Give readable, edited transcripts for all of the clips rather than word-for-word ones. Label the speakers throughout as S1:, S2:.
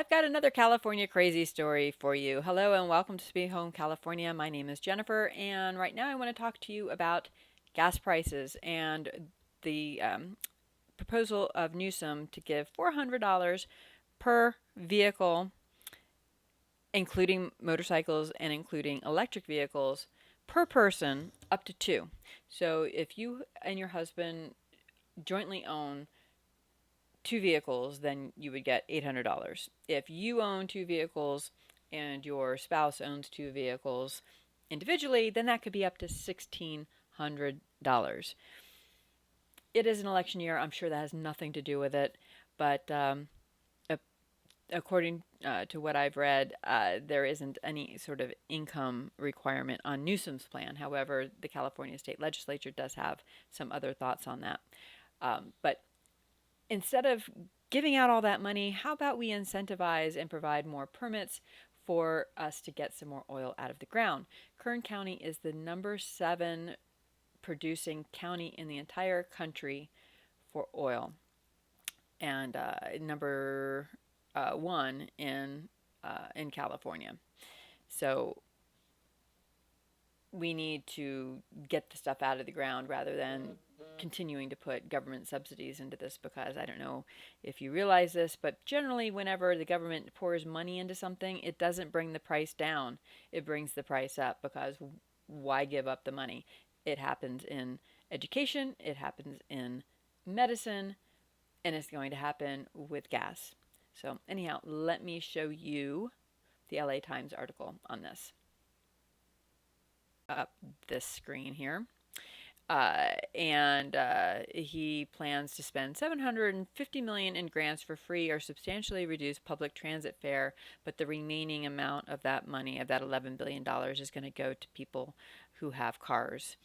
S1: I've got another California crazy story for you. Hello and welcome to Sweet Home California. My name is Jennifer, and right now I want to talk to you about gas prices and the proposal of Newsom to give $400 per vehicle, including motorcycles and including electric vehicles, per person up to two. So if you and your husband jointly own two vehicles, then you would get $800. If you own two vehicles and your spouse owns two vehicles individually, then that could be up to $1,600. It is an election year. I'm sure that has nothing to do with it, but according to what I've read, there isn't any sort of income requirement on Newsom's plan. However, the California state legislature does have some other thoughts on that. But instead of giving out all that money, how about we incentivize and provide more permits for us to get some more oil out of the ground? Kern County is the number 7 producing county in the entire country for oil, and number 1 in California. So we need to get the stuff out of the ground rather than continuing to put government subsidies into this, because I don't know if you realize this, but generally whenever the government pours money into something, it doesn't bring the price down. It brings the price up, because why give up the money? It happens in education, it happens in medicine, and it's going to happen with gas. So anyhow, let me show you the LA Times article on this. Up this screen here. And he plans to spend $750 million in grants for free or substantially reduced public transit fare, but the remaining amount of that money, of that $11 billion, is going to go to people who have cars.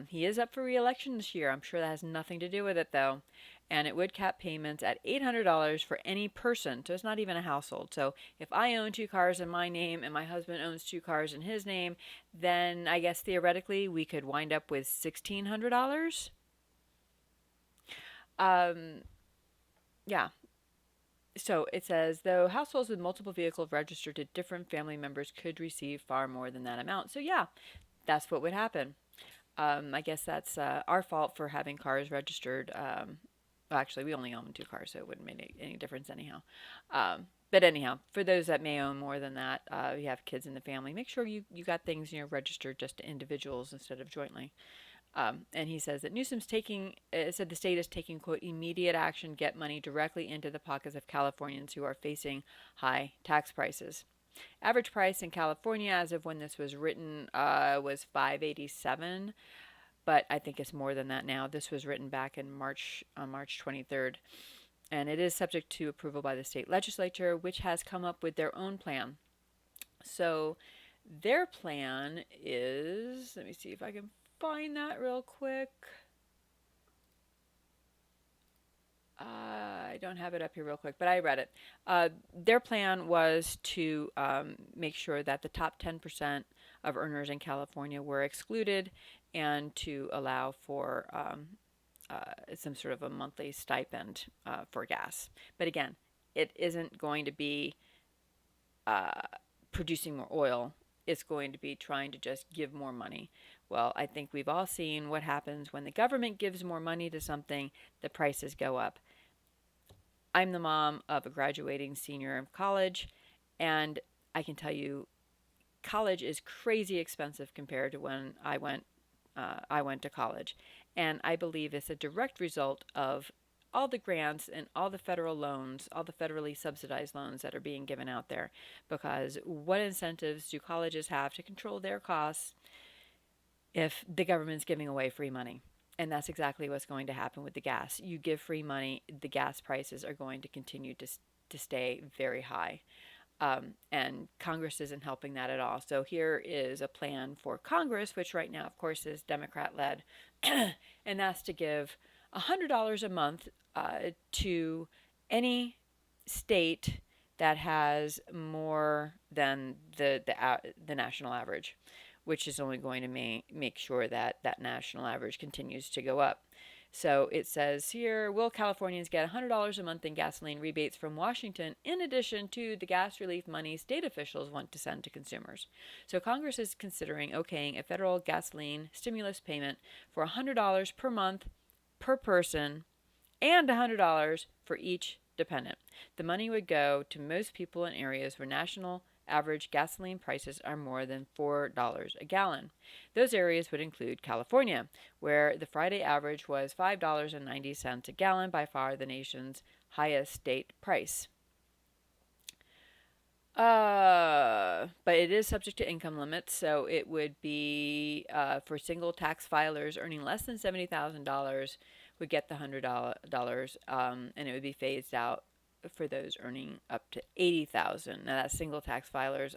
S1: He is up for re-election this year. I'm sure that has nothing to do with it, though. And it would cap payments at $800 for any person, so it's not even a household. So if I own two cars in my name and my husband owns two cars in his name, then I guess theoretically we could wind up with $1,600. Yeah. So it says, though households with multiple vehicles registered to different family members could receive far more than that amount. So yeah, that's what would happen. I guess that's our fault for having cars registered. Well, actually, we only own two cars, so it wouldn't make any difference anyhow. But anyhow, for those that may own more than that, you have kids in the family, make sure you got things registered just to individuals instead of jointly. And he says that Newsom's said the state is taking, quote, immediate action, get money directly into the pockets of Californians who are facing high tax prices. Average price in California, as of when this was written, was $5.87, but I think it's more than that now. This was written back in March 23rd, and it is subject to approval by the state legislature, which has come up with their own plan. So their plan is, let me see if I can find that real quick. I don't have it up here real quick, but I read it. Their plan was to make sure that the top 10% of earners in California were excluded, and to allow for some sort of a monthly stipend for gas. But again, it isn't going to be producing more oil. It's going to be trying to just give more money. Well, I think we've all seen what happens when the government gives more money to something, the prices go up. I'm the mom of a graduating senior in college, and I can tell you college is crazy expensive compared to when I went to college. And I believe it's a direct result of all the grants and all the federal loans, all the federally subsidized loans that are being given out there. Because what incentives do colleges have to control their costs if the government's giving away free money? And that's exactly what's going to happen with the gas. You give free money, the gas prices are going to continue to stay very high. And Congress isn't helping that at all. So here is a plan for Congress, which right now, of course, is Democrat-led, and that's to give $100 a month to any state that has more than the national average, which is only going to make sure that that national average continues to go up. So it says here, will Californians get $100 a month in gasoline rebates from Washington in addition to the gas relief money state officials want to send to consumers? So Congress is considering okaying a federal gasoline stimulus payment for $100 per month per person and $100 for each dependent. The money would go to most people in areas where national average gasoline prices are more than $4 a gallon. Those areas would include California, where the Friday average was $5.90 a gallon, by far the nation's highest state price. But it is subject to income limits, so it would be for single tax filers earning less than $70,000 would get the $100, and it would be phased out for those earning up to $80,000. Now that's single tax filers.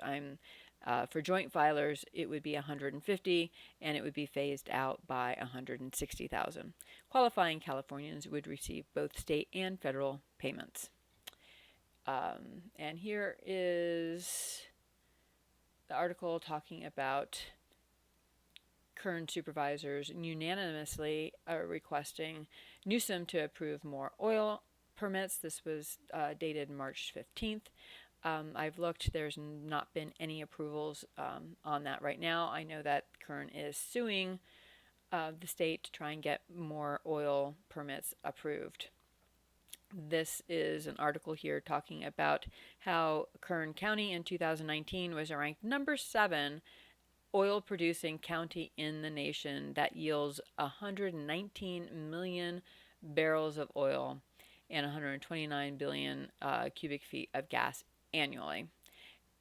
S1: For joint filers, it would be $150, and it would be phased out by $160,000. Qualifying Californians would receive both state and federal payments. And here is the article talking about Kern supervisors unanimously requesting Newsom to approve more oil permits. This was dated March 15th. I've looked, there's not been any approvals on that right now. I know that Kern is suing the state to try and get more oil permits approved. This is an article here talking about how Kern County in 2019 was ranked number 7 oil producing county in the nation that yields 119 million barrels of oil and 129 billion cubic feet of gas annually.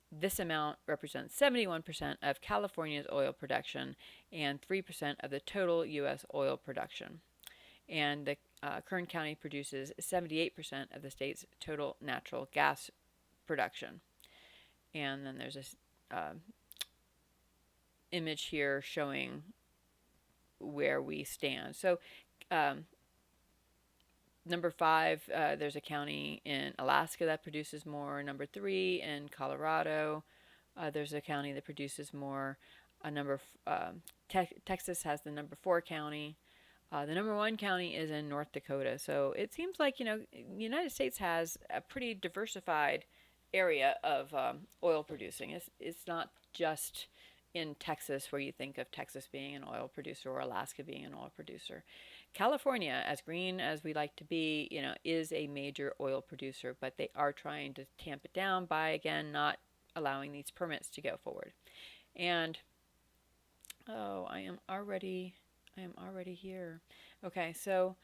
S1: This amount represents 71% of California's oil production and 3% of the total U.S. oil production. And the Kern County produces 78% of the state's total natural gas production. And then there's this image here showing where we stand. So number 5, there's a county in Alaska that produces more. Number 3, in Colorado, there's a county that produces more. Texas has the number 4 county. The number 1 county is in North Dakota. So it seems like, the United States has a pretty diversified area of oil producing. It's not just in Texas where you think of Texas being an oil producer or Alaska being an oil producer. California, as green as we like to be, is a major oil producer, but they are trying to tamp it down by, again, not allowing these permits to go forward. And, I am already here. Okay, so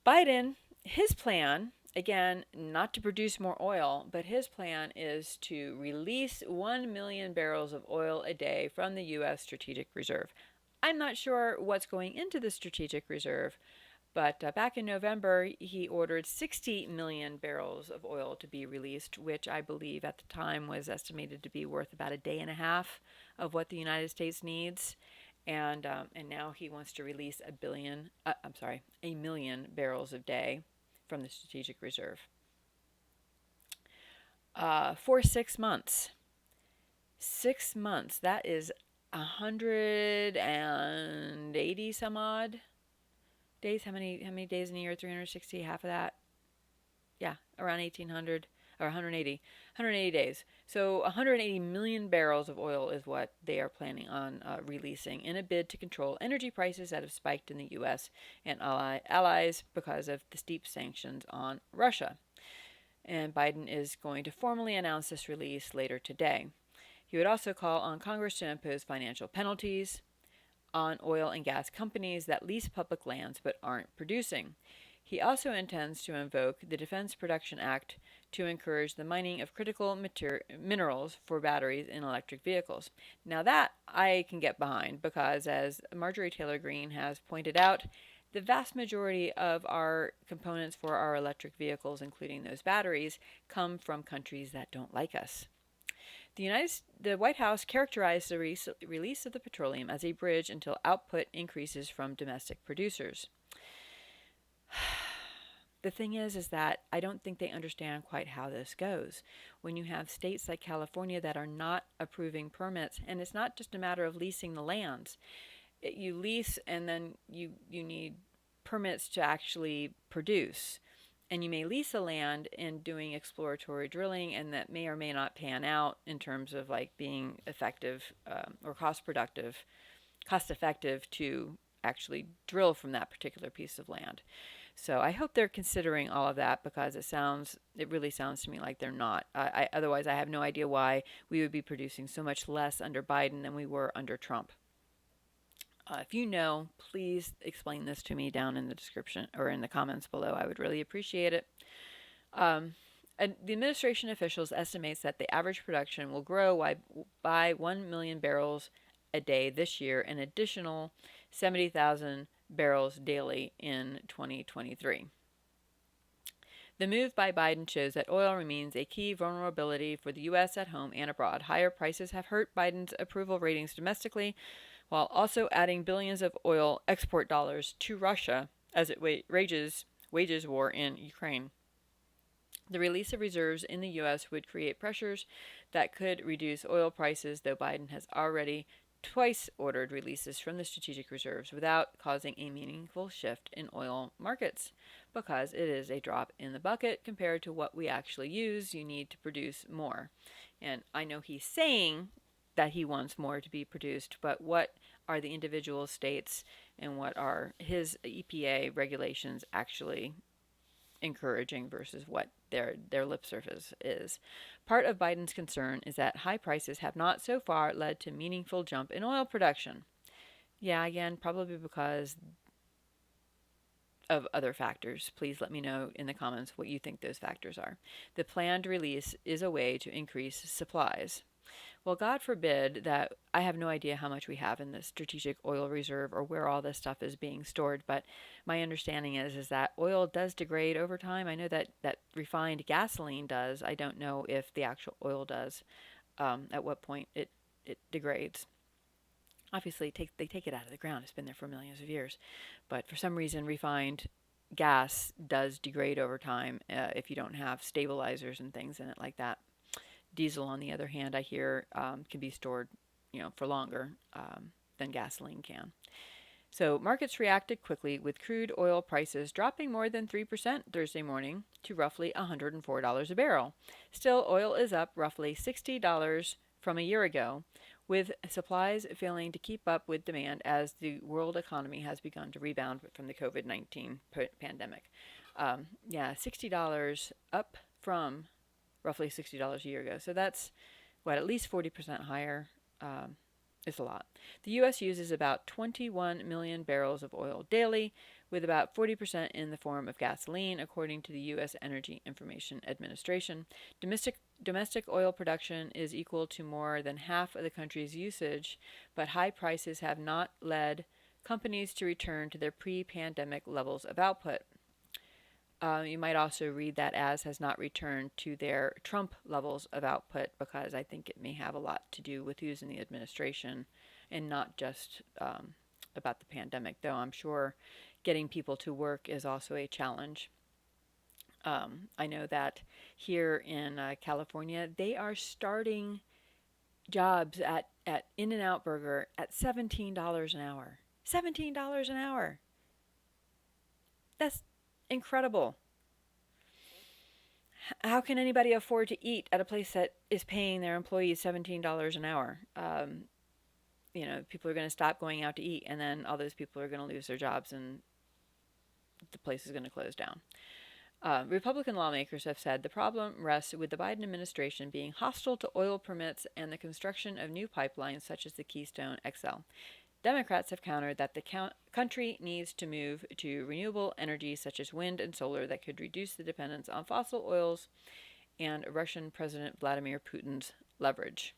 S1: Biden, his plan, again, not to produce more oil, but his plan is to release 1 million barrels of oil a day from the U.S. Strategic Reserve. I'm not sure what's going into the Strategic Reserve, but back in November, he ordered 60 million barrels of oil to be released, which I believe at the time was estimated to be worth about a day and a half of what the United States needs. And now he wants to release a million barrels a day from the Strategic Reserve for 6 months. 6 months. That is 180 some odd days. How many days in a year? 360. Half of that. Yeah, around 1,800 or 180 days. So 180 million barrels of oil is what they are planning on releasing in a bid to control energy prices that have spiked in the U.S. and allies because of the steep sanctions on Russia. And Biden is going to formally announce this release later today. He would also call on Congress to impose financial penalties on oil and gas companies that lease public lands but aren't producing. He also intends to invoke the Defense Production Act to encourage the mining of critical minerals for batteries in electric vehicles. Now that I can get behind because, as Marjorie Taylor Greene has pointed out, the vast majority of our components for our electric vehicles, including those batteries, come from countries that don't like us. The White House characterized the release of the petroleum as a bridge until output increases from domestic producers. The thing is that I don't think they understand quite how this goes. When you have states like California that are not approving permits, and it's not just a matter of leasing the lands. You lease and then you need permits to actually produce. And you may lease a land in doing exploratory drilling, and that may or may not pan out in terms of like being effective or cost effective to actually drill from that particular piece of land. So I hope they're considering all of that, because it really sounds to me like they're not. Otherwise, I have no idea why we would be producing so much less under Biden than we were under Trump. If you know, please explain this to me down in the description or in the comments below. I would really appreciate it. The administration officials estimates that the average production will grow by 1 million barrels a day this year, an additional 70,000 barrels daily in 2023. The move by Biden shows that oil remains a key vulnerability for the U.S. at home and abroad. Higher prices have hurt Biden's approval ratings domestically, while also adding billions of oil export dollars to Russia as it wages war in Ukraine. The release of reserves in the U.S. would create pressures that could reduce oil prices, though Biden has already twice ordered releases from the strategic reserves without causing a meaningful shift in oil markets, because it is a drop in the bucket compared to what we actually use. You need to produce more. And I know he's saying that he wants more to be produced, but what are the individual states and what are his EPA regulations actually encouraging versus what their lip service is? Part of Biden's concern is that high prices have not so far led to meaningful jump in oil production. Yeah, again, probably because of other factors. Please let me know in the comments what you think those factors are. The planned release is a way to increase supplies. Well, God forbid that. I have no idea how much we have in the strategic oil reserve or where all this stuff is being stored, but my understanding is that oil does degrade over time. I know that refined gasoline does. I don't know if the actual oil does, at what point it degrades. Obviously, they take it out of the ground. It's been there for millions of years. But for some reason, refined gas does degrade over time if you don't have stabilizers and things in it like that. Diesel, on the other hand, I hear can be stored, for longer than gasoline can. So markets reacted quickly, with crude oil prices dropping more than 3% Thursday morning to roughly $104 a barrel. Still, oil is up roughly $60 from a year ago, with supplies failing to keep up with demand as the world economy has begun to rebound from the COVID-19 pandemic. $60 up from roughly $60 a year ago. So that's at least 40% higher. It's a lot. The U.S. uses about 21 million barrels of oil daily, with about 40% in the form of gasoline, according to the U.S. Energy Information Administration. Domestic oil production is equal to more than half of the country's usage, but high prices have not led companies to return to their pre-pandemic levels of output. You might also read that as has not returned to their Trump levels of output, because I think it may have a lot to do with who's in the administration and not just about the pandemic, though I'm sure getting people to work is also a challenge. I know that here in California, they are starting jobs at In-N-Out Burger at $17 an hour. $17 an hour. That's incredible. How can anybody afford to eat at a place that is paying their employees $17 an hour? People are going to stop going out to eat, and then all those people are going to lose their jobs, and the place is going to close down. Republican lawmakers have said the problem rests with the Biden administration being hostile to oil permits and the construction of new pipelines such as the Keystone XL. Democrats have countered that the country needs to move to renewable energy such as wind and solar that could reduce the dependence on fossil oils and Russian President Vladimir Putin's leverage.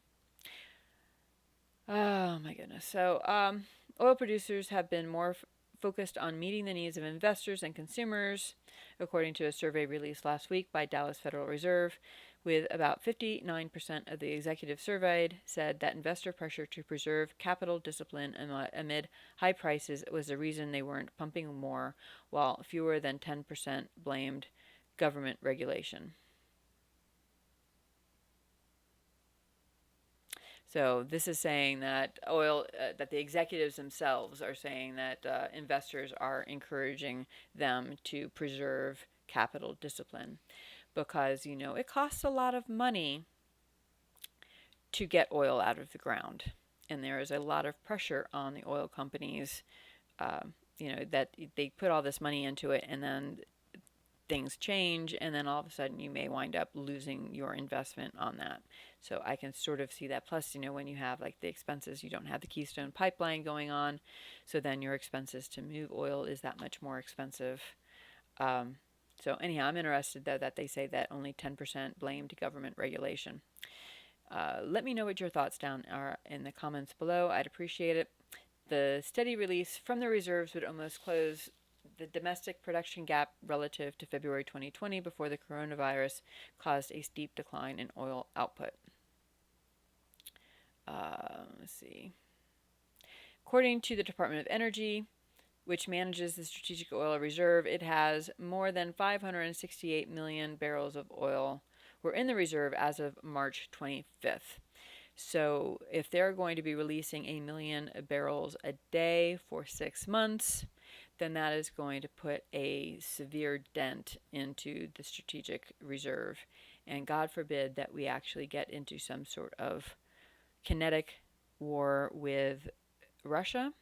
S1: Oh my goodness. So oil producers have been more focused on meeting the needs of investors and consumers, according to a survey released last week by Dallas Federal Reserve, with about 59% of the executives surveyed said that investor pressure to preserve capital discipline amid high prices was the reason they weren't pumping more, while fewer than 10% blamed government regulation. So this is saying that that the executives themselves are saying that investors are encouraging them to preserve capital discipline because, it costs a lot of money to get oil out of the ground. And there is a lot of pressure on the oil companies, uh, that they put all this money into it and then things change, and then all of a sudden you may wind up losing your investment on that. So I can sort of see that. Plus, when you have like the expenses, you don't have the Keystone pipeline going on, so then your expenses to move oil is that much more expensive. So anyhow, I'm interested though that they say that only 10% blamed government regulation. Let me know what your thoughts down are in the comments below. I'd appreciate it. The steady release from the reserves would almost close the domestic production gap relative to February 2020 before the coronavirus caused a steep decline in oil output. Let's see. According to the Department of Energy, which manages the Strategic Oil Reserve, it has more than 568 million barrels of oil were in the reserve as of March 25th. So if they're going to be releasing 1 million barrels a day for 6 months, then that is going to put a severe dent into the strategic reserve. And God forbid that we actually get into some sort of kinetic war with Russia.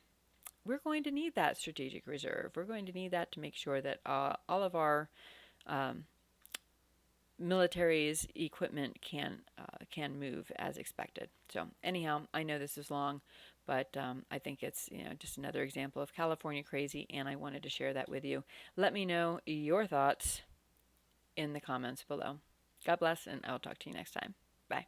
S1: We're going to need that strategic reserve. We're going to need that to make sure that all of our military's equipment can move as expected. So anyhow, I know this is long, but I think it's just another example of California crazy, and I wanted to share that with you. Let me know your thoughts in the comments below. God bless, and I'll talk to you next time. Bye.